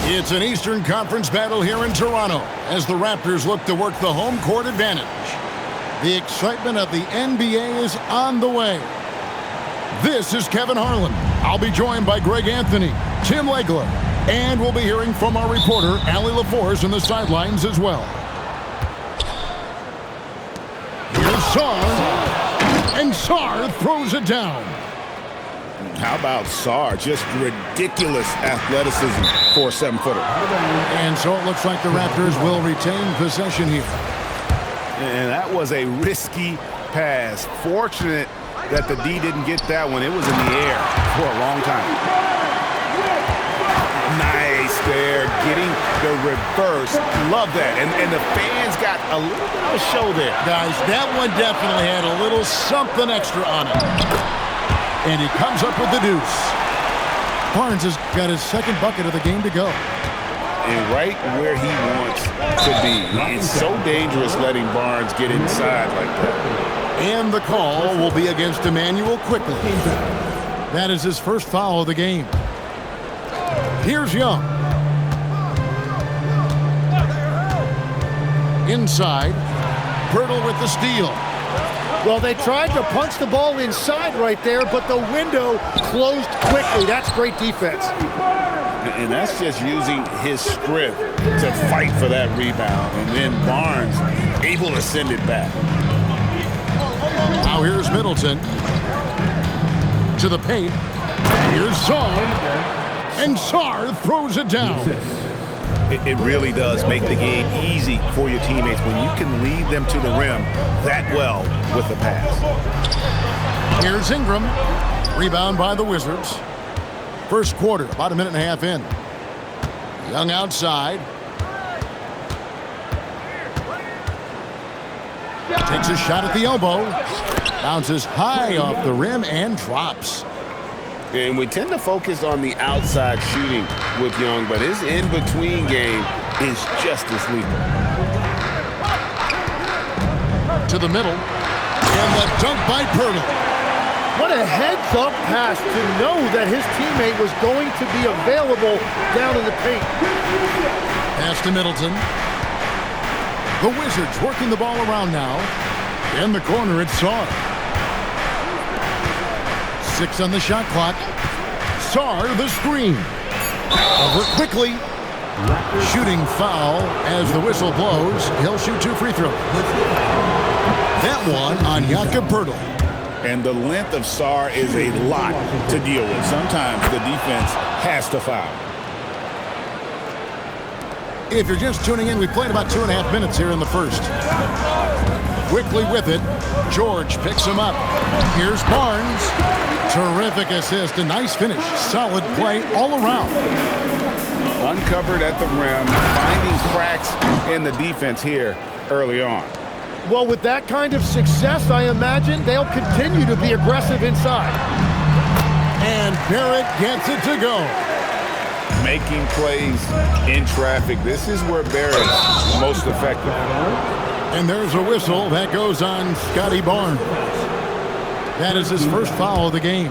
It's an Eastern Conference battle here in Toronto as the Raptors look to work the home court advantage. The excitement of the NBA is on the way. This is Kevin Harlan. I'll be joined by Greg Anthony, Tim Legler, and we'll be hearing from our reporter, Allie LaForce, in the sidelines as well. Here's Sarr, and Sarr throws it down. How about Sarr? Just ridiculous athleticism for a 7-footer. And so it looks like the Raptors will retain possession here. And that was a risky pass. Fortunate that the D didn't get that one. It was in the air for a long time. Nice there, getting the reverse. Love that. And the fans got a little bit of a show there. Guys, that one definitely had a little something extra on it. And he comes up with the deuce. Barnes has got his second bucket of the game to go. And right where he wants to be. It's so dangerous letting Barnes get inside like that. And the call will be against Emmanuel quickly. That is his first foul of the game. Here's Young. Inside. Pirtle with the steal. Well, they tried to punch the ball inside right there, but the window closed quickly. That's great defense. And that's just using his strength to fight for that rebound. And then Barnes able to send it back. Now here's Middleton. To the paint. Here's Sarr. And Sarr throws it down. It really does make the game easy for your teammates when you can lead them to the rim that well with the pass. Here's Ingram. Rebound by the Wizards. First quarter, about a minute and a half in. Young outside. Takes a shot at the elbow. Bounces high off the rim and drops. And we tend to focus on the outside shooting with Young, but his in-between game is just as lethal. To the middle. And the dunk by Pirtle. What a heads-up pass to know that his teammate was going to be available down in the paint. Pass to Middleton. The Wizards working the ball around now. In the corner, it's Sarr. 6 on the shot clock. Sarr, the screen. Over quickly. Shooting foul as the whistle blows. He'll shoot 2 free throws. That one on Jakob Pirtle. And the length of Sarr is a lot to deal with. Sometimes the defense has to foul. If you're just tuning in, we've played about 2.5 minutes here in the first. Quickly with it, George picks him up. Here's Barnes. Terrific assist, a nice finish. Solid play all around. Uncovered at the rim, finding cracks in the defense here early on. Well, with that kind of success, I imagine they'll continue to be aggressive inside. And Barrett gets it to go. Making plays in traffic. This is where Barrett's most effective. And there's a whistle that goes on Scotty Barnes. That is his first foul of the game.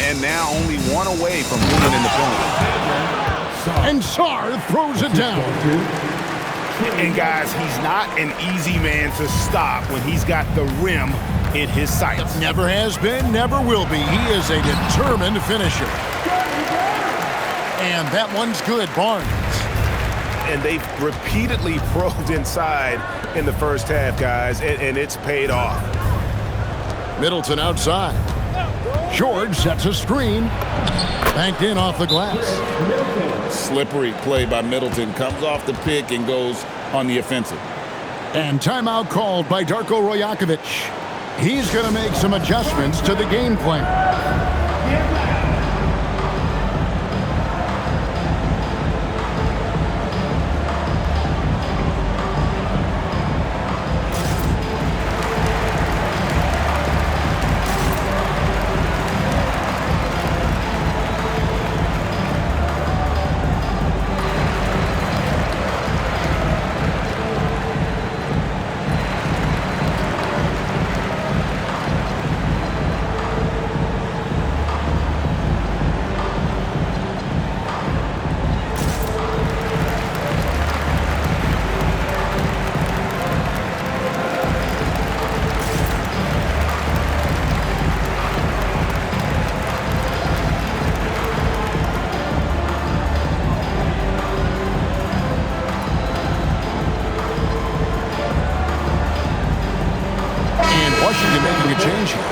And now only one away from winning in the point. And Sarr throws it down. And guys, he's not an easy man to stop when he's got the rim in his sights. Never has been, never will be. He is a determined finisher. And that one's good, Barnes. And they've repeatedly probed inside in the first half, guys, and it's paid off. Middleton outside. George sets a screen. Banked in off the glass. Slippery play by Middleton. Comes off the pick and goes on the offensive. And timeout called by Darko Rajakovic. He's going to make some adjustments to the game plan. change here.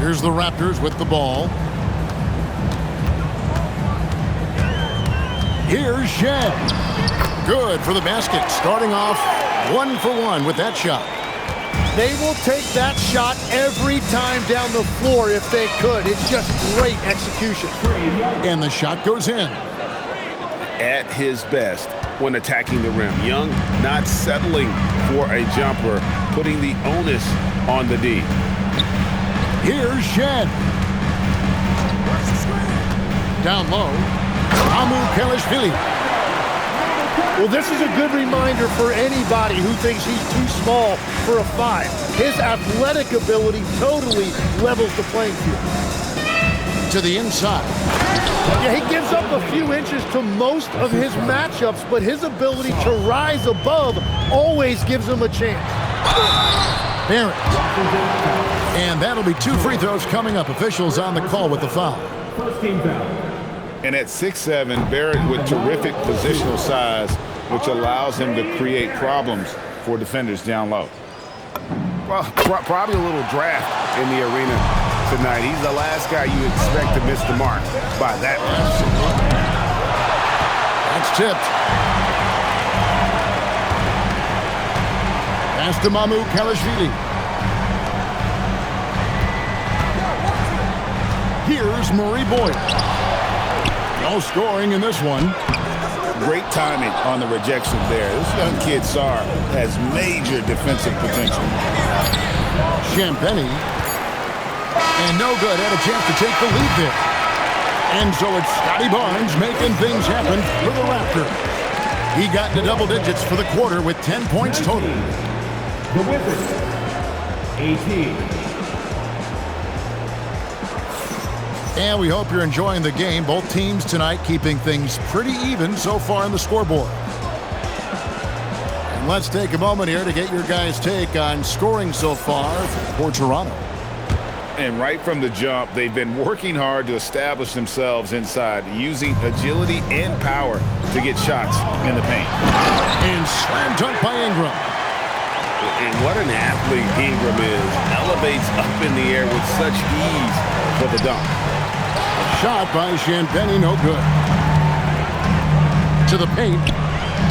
Here's the Raptors with the ball. Here's Shed. Good for the basket. Starting off 1 for 1 with that shot. They will take that shot every time down the floor if they could. It's just great execution. And the shot goes in. At his best when attacking the rim. Young not settling for a jumper, putting the onus on the D. Here's Shed. Down low. Amu Kelishvili. Well, this is a good reminder for anybody who thinks he's too small for a 5. His athletic ability totally levels the playing field. To the inside. Yeah, he gives up a few inches to most of his matchups, but his ability to rise above always gives him a chance. Barrett. And that'll be 2 free throws coming up. Officials on the call with the foul. First team foul. And at 6'7", Barrett with terrific positional size, which allows him to create problems for defenders down low. Well, probably a little draft in the arena tonight. He's the last guy you expect to miss the mark by that much. That's tipped. Pass to Mamu Kelishvili. Here's Murray Boyle. No scoring in this one. Great timing on the rejection there. This young kid, Sarr, has major defensive potential. Champagny. And no good. Had a chance to take the lead there. And so it's Scotty Barnes making things happen for the Raptors. He got into double digits for the quarter with 10 points total. The Wizards, 18. And we hope you're enjoying the game. Both teams tonight keeping things pretty even so far on the scoreboard. And let's take a moment here to get your guys' take on scoring so far for Toronto. And right from the jump, they've been working hard to establish themselves inside, using agility and power to get shots in the paint. And slam dunk by Ingram. And what an athlete Ingram is. Elevates up in the air with such ease for the dunk. Shot by Champagny, no good. To the paint.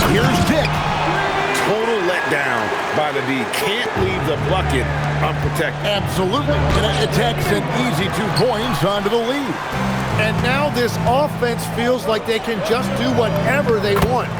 Here's Dick. Total letdown by the D. Can't leave the bucket unprotected. Absolutely. And it takes an easy 2 points onto the lead. And now this offense feels like they can just do whatever they want.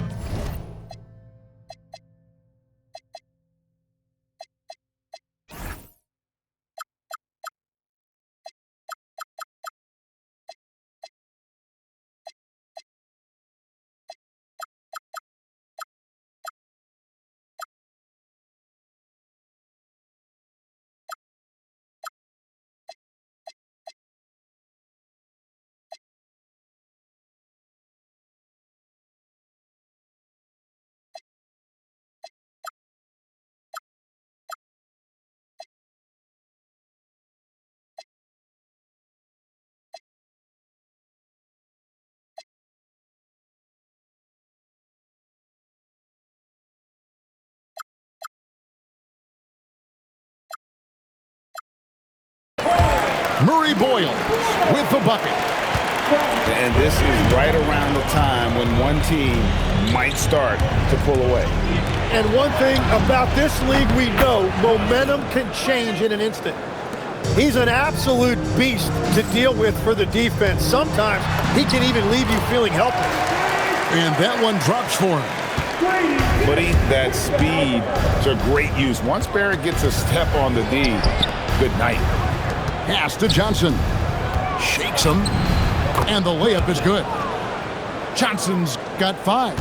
Murray Boyle with the bucket. And this is right around the time when one team might start to pull away. And one thing about this league we know, momentum can change in an instant. He's an absolute beast to deal with for the defense. Sometimes he can even leave you feeling helpless. And that one drops for him. Putting that speed to great use. Once Barrett gets a step on the D, good night. Pass to Johnson. Shakes him. And the layup is good. Johnson's got 5.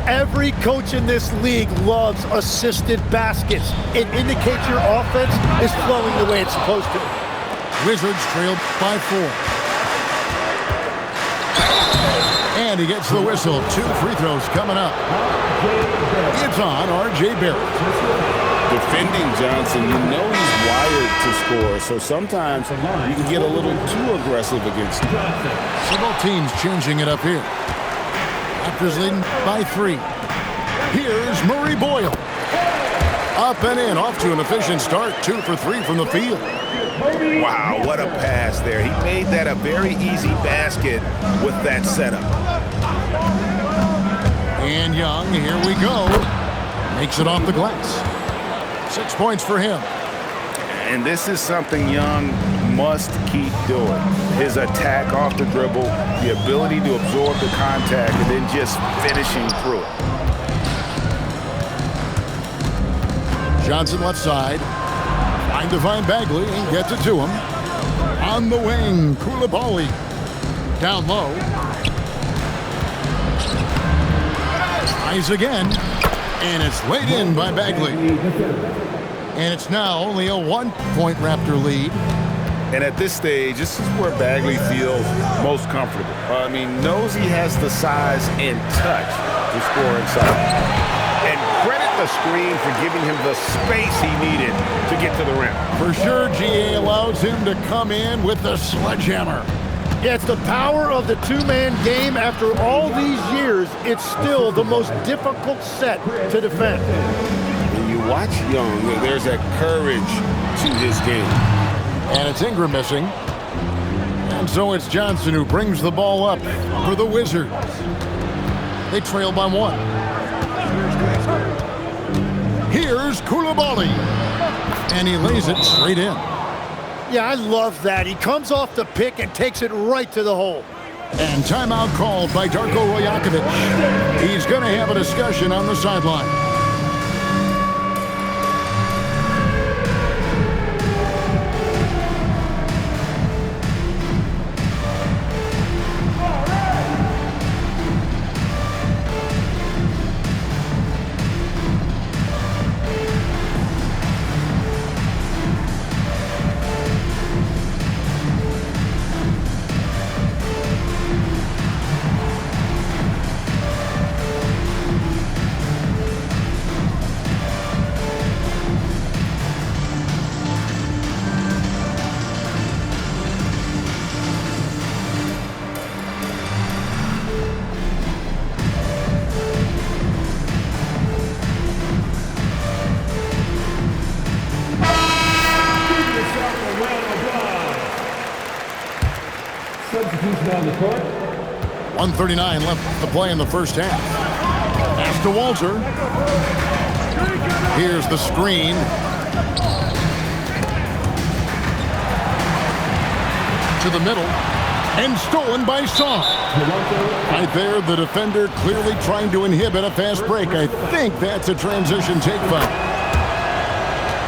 Every coach in this league loves assisted baskets. It indicates your offense is flowing the way it's supposed to. Wizards trail by 4. And he gets the whistle. 2 free throws coming up. It's on R.J. Barrett. Defending Johnson, you know he's wired to score, so sometimes you can get a little too aggressive against him. So both teams changing it up here. Raptors leading by 3. Here's Murray Boyle. Up and in, off to an efficient start. 2 for 3 from the field. Wow, what a pass there. He made that a very easy basket with that setup. And Young, here we go. Makes it off the glass. 6 points for him. And this is something Young must keep doing. His attack off the dribble, the ability to absorb the contact, and then just finishing through it. Johnson left side. Trying to find Bagley and gets it to him. On the wing, Koulibaly. Down low. Tries again. And it's laid in by Bagley. And it's now only a 1-point Raptor lead. And at this stage, this is where Bagley feels most comfortable. I mean, knows he has the size and touch to score inside. And credit the screen for giving him the space he needed to get to the rim. For sure, GA allows him to come in with the sledgehammer. Yeah, it's the power of the two-man game. After all these years, it's still the most difficult set to defend. When you watch Young, there's that courage to his game. And it's Ingram missing. And so it's Johnson who brings the ball up for the Wizards. They trail by 1. Here's Koulibaly. And he lays it straight in. Yeah, I love that. He comes off the pick and takes it right to the hole. And timeout called by Darko Rajakovic. He's going to have a discussion on the sideline. Substitution on the court. 1:39 left to play in the first half. Pass to Walter. Here's the screen. To the middle. And stolen by Shaw. Right there, the defender clearly trying to inhibit a fast break. I think that's a transition take foul.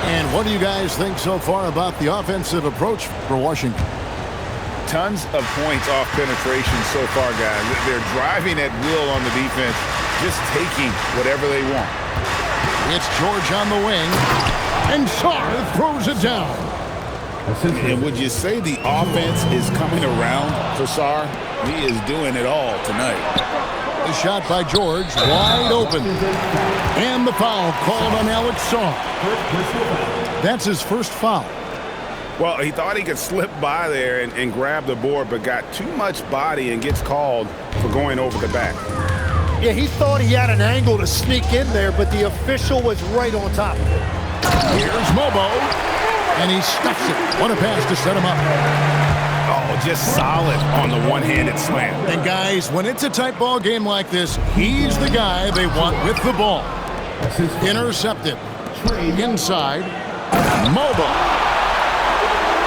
And what do you guys think so far about the offensive approach for Washington? Tons of points off penetration so far, guys. They're driving at will on the defense, just taking whatever they want. It's George on the wing, and Shaw throws it down. And would you say the offense is coming around for Sarr? He is doing it all tonight. The shot by George, wide open. And the foul called on Alex Sarr. That's his first foul. Well, he thought he could slip by there and grab the board, but got too much body and gets called for going over the back. Yeah, he thought he had an angle to sneak in there, but the official was right on top of it. Here's Mobo, and he stuffs it. What a pass to set him up. Oh, just solid on the one-handed slam. And guys, when it's a tight ball game like this, he's the guy they want with the ball. Intercepted. Inside. Mobo.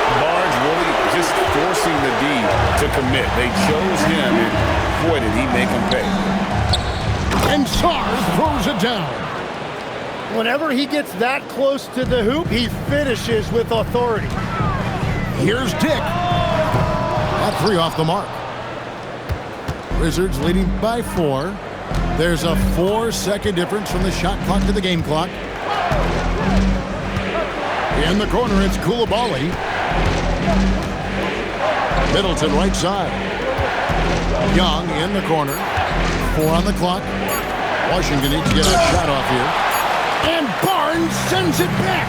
Barnes really just forcing the D to commit. They chose him, and boy, did he make him pay. And Sarr throws it down. Whenever he gets that close to the hoop, he finishes with authority. Here's Dick. That three off the mark. Wizards leading by 4. There's a 4-second difference from the shot clock to the game clock. In the corner, it's Koulibaly. Middleton right side. Young in the corner. 4 on the clock. Washington needs to get a shot off here. And Barnes sends it back.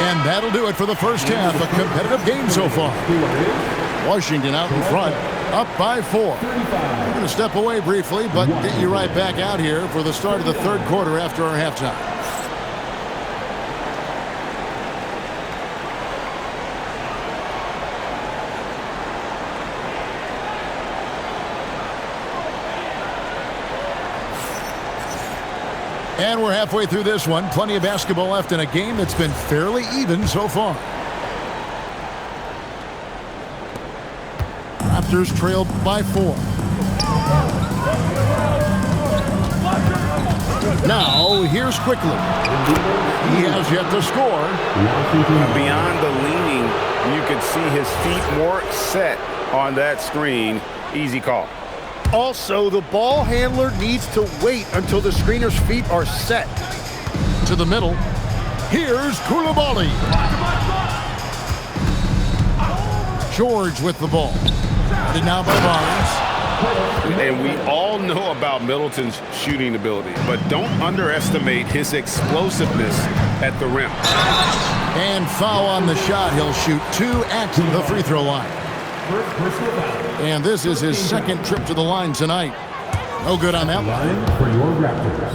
And that'll do it for the first half. A competitive game so far. Washington out in front Up by 4. We're going to step away briefly, but get you right back out here for the start of the third quarter after our halftime. And we're halfway through this one. Plenty of basketball left in a game that's been fairly even so far. Raptors trail by 4. Now, here's Quickly. He has yet to score. Beyond the leaning, you could see his feet more set on that screen. Easy call. Also, the ball handler needs to wait until the screener's feet are set. To the middle. Here's Koulibaly. George with the ball. And now by Barnes. And we all know about Middleton's shooting ability, but don't underestimate his explosiveness at the rim. And foul on the shot. He'll shoot 2 at the free throw line. And this is his second trip to the line tonight. No good on that one. For your Raptors.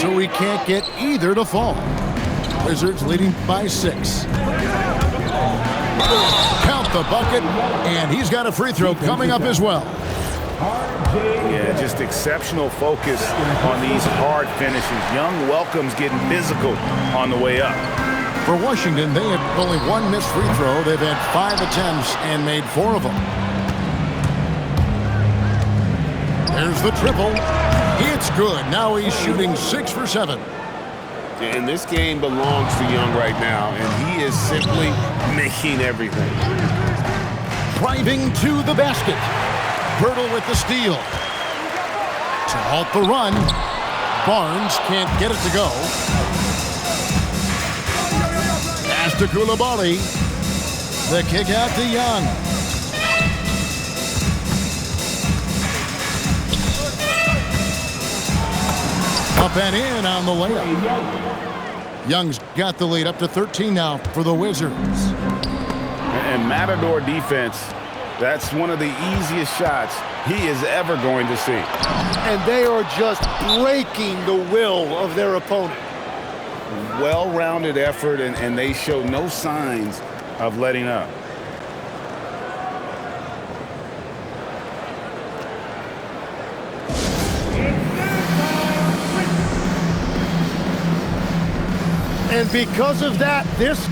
So he can't get either to fall. Wizards leading by 6. Count the bucket, and he's got a free throw coming up as well. Yeah, just exceptional focus on these hard finishes. Young welcomes getting physical on the way up. For Washington, they have only 1 missed free throw. They've had 5 attempts and made 4 of them. There's the triple. It's good. Now he's shooting 6 for 7. And this game belongs to Young right now, and he is simply making everything. Driving to the basket. Birtle with the steal. To halt the run. Barnes can't get it to go. Pass to Koulibaly. The kick out to Young. Up and in on the layup. Young's got the lead up to 13 now for the Wizards. And Matador defense, that's one of the easiest shots he is ever going to see. And they are just breaking the will of their opponent. Well-rounded effort, and they show no signs of letting up. And because of that, this